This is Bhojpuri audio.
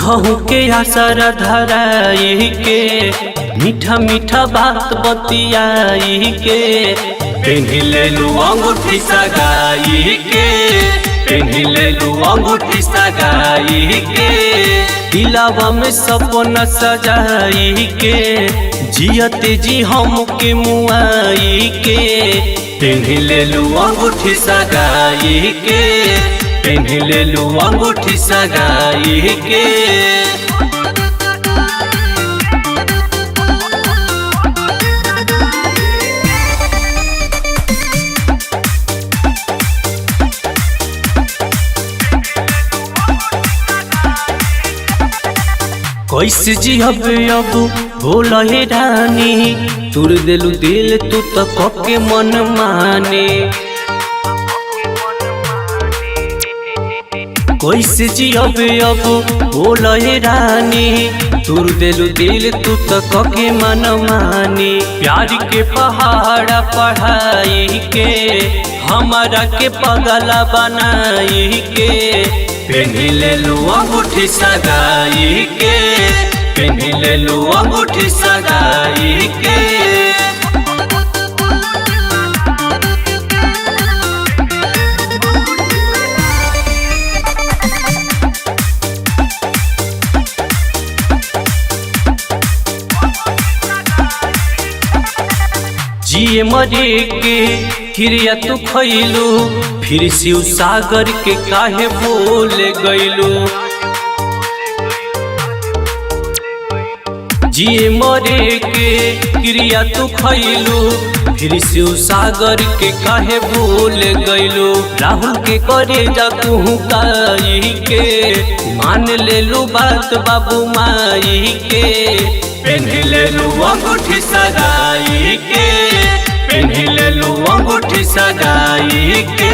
झूठहू के असर धराई के मीठा मीठा बात बतियाई के पेन्ही लेलू अंगूठी सगाई के पेन्ही लेलू अंगूठी सगाई के दिलावा में सपना सजाई के जियते जी हम के मुआई के पेन्ही लेलू अंगूठी सगाई के पेन्ही लेलू अंगूठी सगाई के कैसे जिहब अब बोल हे रानी तुर देलू दिल तू तो कके मन माने कैसे जिहब अब बोल हे रानी तुर देलू दिल तू तो कके मन माने प्यार के पहाड़ा पढ़ाई के हमारा के पगला बनाई के पेन्ही लेलू अंगूठी सगाई के पेन्ही लेलू अंगूठी सगाई के जिए मरे के क्रिया तू खैलू फिर शिव सागर के काहे भूल गईलू जिए मरे के क्रिया तू खैलू फिर शिव सागर के काहे भूल गईलू राहुल के करे जा तू काई के मान लेलू बात बाबू माई के पेन्ही लेलू अंगूठी सगाई के पेन्ही लेलू अंगूठी सगाई के।